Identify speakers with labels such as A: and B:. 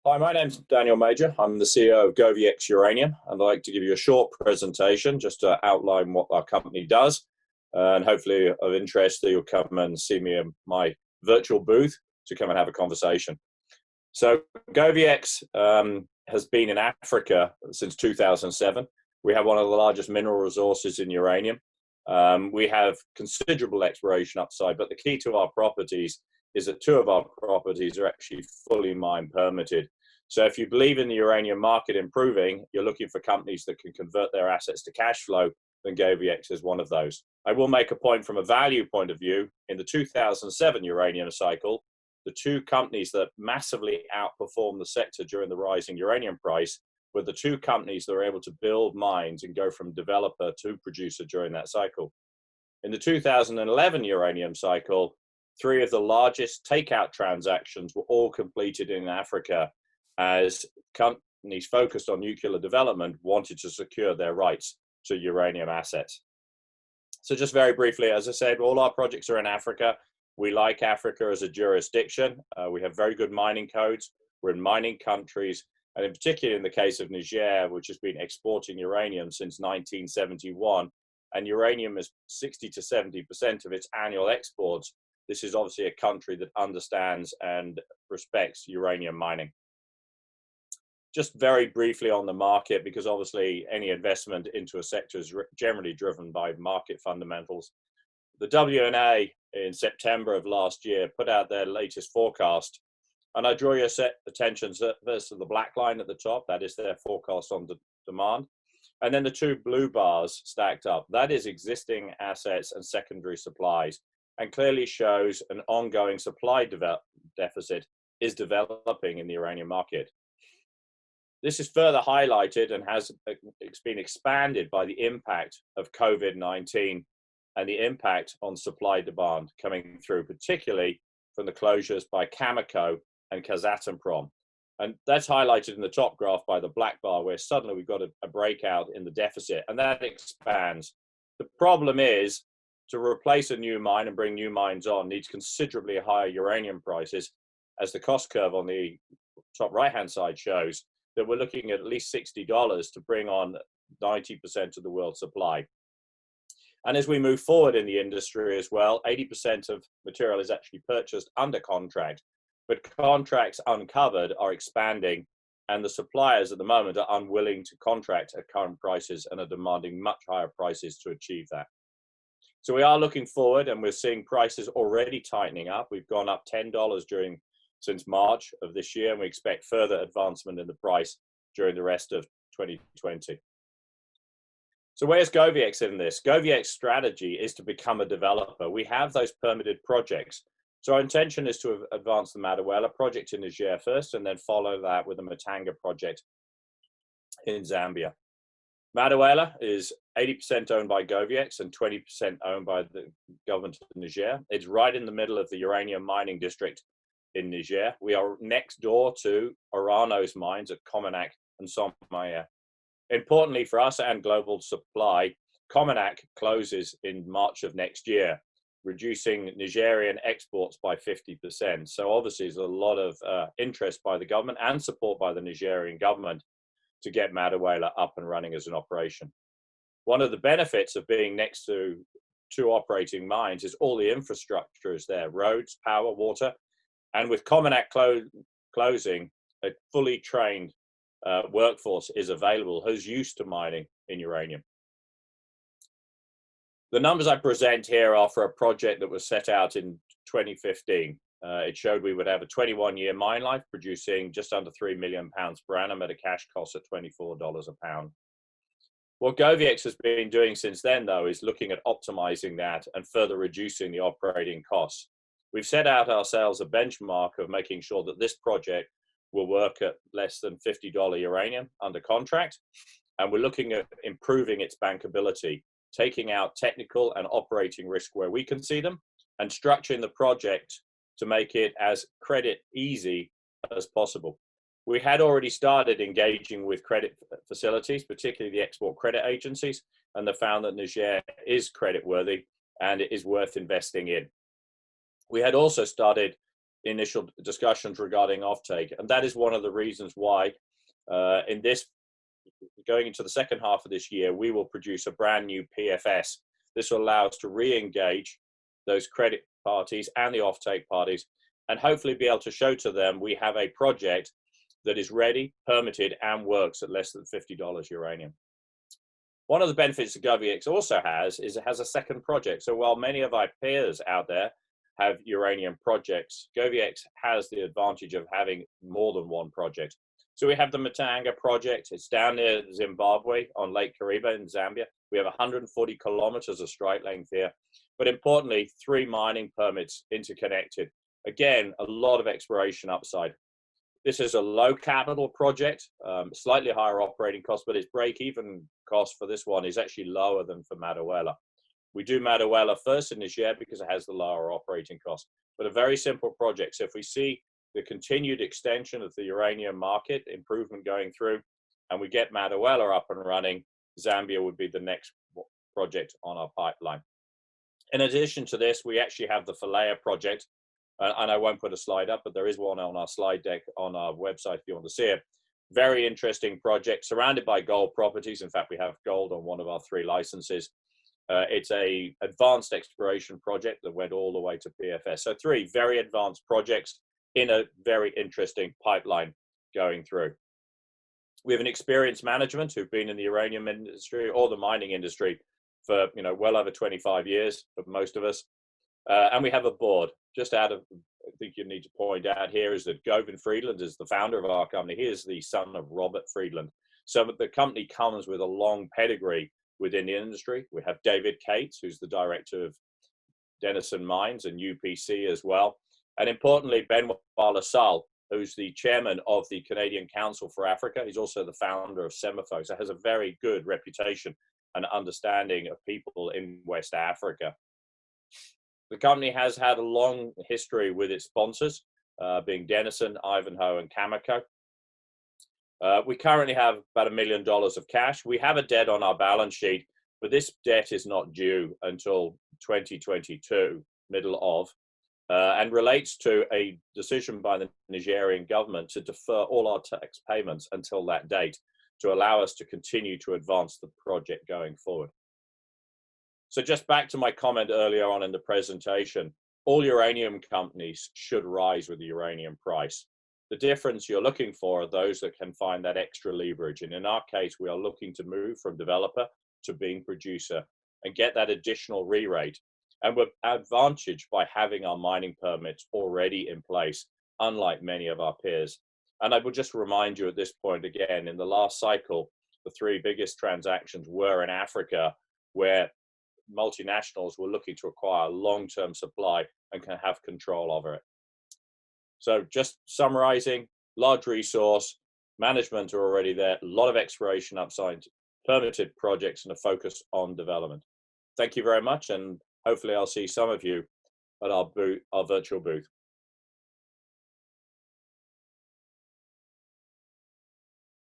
A: Hi, my name's Daniel Major. I'm the CEO of GoviEx Uranium, and I'd like to give you a short presentation just to outline what our company does, and hopefully of interest that you'll come and see me in my virtual booth to come and have a conversation. So GoviEx has been in Africa since 2007. We have one of the largest mineral resources in uranium. We have considerable exploration upside, but the key to our properties is that two of our properties are actually fully mine permitted. So if you believe in the uranium market improving, you're looking for companies that can convert their assets to cash flow, then GoviEx is one of those. I will make a point from a value point of view. In the 2007 uranium cycle, the two companies that massively outperformed the sector during the rising uranium price were the two companies that were able to build mines and go from developer to producer during that cycle. In the 2011 uranium cycle, three of the largest takeout transactions were all completed in Africa as companies focused on nuclear development wanted to secure their rights to uranium assets. So just very briefly, as I said, all our projects are in Africa. We like Africa as a jurisdiction. We have very good mining codes. We're in mining countries, and in particular in the case of Niger, which has been exporting uranium since 1971, and uranium is 60 to 70% of its annual exports. This is obviously a country that understands and respects uranium mining. Just very briefly on the market, because obviously any investment into a sector is generally driven by market fundamentals. The WNA in September of last year put out their latest forecast, and I draw your attention first to the black line at the top. That is their forecast on demand. And then the two blue bars stacked up. That is existing assets and secondary supplies, and clearly shows an ongoing supply deficit is developing in the uranium market. This is further highlighted and it's been expanded by the impact of COVID-19 and the impact on supply demand coming through, particularly from the closures by Cameco and Kazatomprom. And that's highlighted in the top graph by the black bar, where suddenly we've got a breakout in the deficit, and that expands. The problem is, to replace a new mine and bring new mines on needs considerably higher uranium prices, as the cost curve on the top right-hand side shows that we're looking at least $60 to bring on 90% of the world's supply. And as we move forward in the industry as well, 80% of material is actually purchased under contract, but contracts uncovered are expanding, and the suppliers at the moment are unwilling to contract at current prices and are demanding much higher prices to achieve that. So we are looking forward, and we're seeing prices already tightening up. We've gone up $10 since March of this year, and we expect further advancement in the price during the rest of 2020. So where's GoviEx in this? GoviEx strategy is to become a developer. We have those permitted projects. So our intention is to advance the Madaouela project in Niger first, and then follow that with the Matanga project in Zambia. Madaouela is 80% owned by GoviEx and 20% owned by the government of Niger. It's right in the middle of the uranium mining district in Niger. We are next door to Orano's mines at Cominac and Somalia. Importantly for us and global supply, Cominac closes in March of next year, reducing Nigerian exports by 50%. So obviously there's a lot of interest by the government and support by the Nigerian government to get Madaouela up and running as an operation. One of the benefits of being next to two operating mines is all the infrastructure is there: roads, power, water. And with Cominac closing, a fully trained workforce is available who's used to mining in uranium. The numbers I present here are for a project that was set out in 2015. It showed we would have a 21-year mine life, producing just under 3 million pounds per annum at a cash cost of $24 a pound. What GoviEx has been doing since then, though, is looking at optimizing that and further reducing the operating costs. We've set out ourselves a benchmark of making sure that this project will work at less than $50 uranium under contract, and we're looking at improving its bankability, taking out technical and operating risk where we can see them, and structuring the project to make it as credit easy as possible. We had already started engaging with credit facilities, particularly the export credit agencies, and they found that Niger is credit worthy and it is worth investing in. We had also started initial discussions regarding offtake. And that is one of the reasons why in this, going into the second half of this year, we will produce a brand new PFS. This will allow us to re-engage those credit parties and the offtake parties, and hopefully be able to show to them we have a project that is ready, permitted, and works at less than $50 uranium. One of the benefits that GoviEx also has is it has a second project. So while many of our peers out there have uranium projects, GoviEx has the advantage of having more than one project. So we have the Matanga project. It's down near Zimbabwe on Lake Kariba in Zambia. We have 140 kilometers of strike length here, but importantly, 3 mining permits interconnected. Again, a lot of exploration upside. This is a low capital project, slightly higher operating cost, but its break-even cost for this one is actually lower than for Madahuela. We do Madahuela first in this year because it has the lower operating cost, but a very simple project. So if we see the continued extension of the uranium market, improvement going through, and we get Madahuela up and running, Zambia would be the next project on our pipeline. In addition to this, we actually have the Falea project, and I won't put a slide up, but there is one on our slide deck on our website if you want to see it. Very interesting project, surrounded by gold properties. In fact, we have gold on one of our 3 licenses. It's a advanced exploration project that went all the way to PFS. So 3 very advanced projects in a very interesting pipeline going through. We have an experienced management who've been in the uranium industry or the mining industry for well over 25 years for most of us. And we have a board. Just out of, I think you need to point out here is that Govin Friedland is the founder of our company. He is the son of Robert Friedland. So the company comes with a long pedigree within the industry. We have David Cates, who's the director of Denison Mines and UPC as well. And importantly, Benoit Lassalle, who's the chairman of the Canadian Council for Africa. He's also the founder of SEMAFO. So has a very good reputation and understanding of people in West Africa. The company has had a long history with its sponsors, being Denison, Ivanhoe, and Cameco. We currently have about $1 million of cash. We have a debt on our balance sheet, but this debt is not due until 2022, middle of, and relates to a decision by the Nigerian government to defer all our tax payments until that date to allow us to continue to advance the project going forward. So just back to my comment earlier on in the presentation, all uranium companies should rise with the uranium price. The difference you're looking for are those that can find that extra leverage. And in our case, we are looking to move from developer to being producer and get that additional re-rate. And we're advantaged by having our mining permits already in place, unlike many of our peers. And I will just remind you at this point again, in the last cycle, the 3 biggest transactions were in Africa, where multinationals were looking to acquire long-term supply and can have control over it. So just summarizing, large resource, management are already there, a lot of exploration upside, permitted projects, and a focus on development. Thank you very much, and hopefully I'll see some of you at our virtual booth.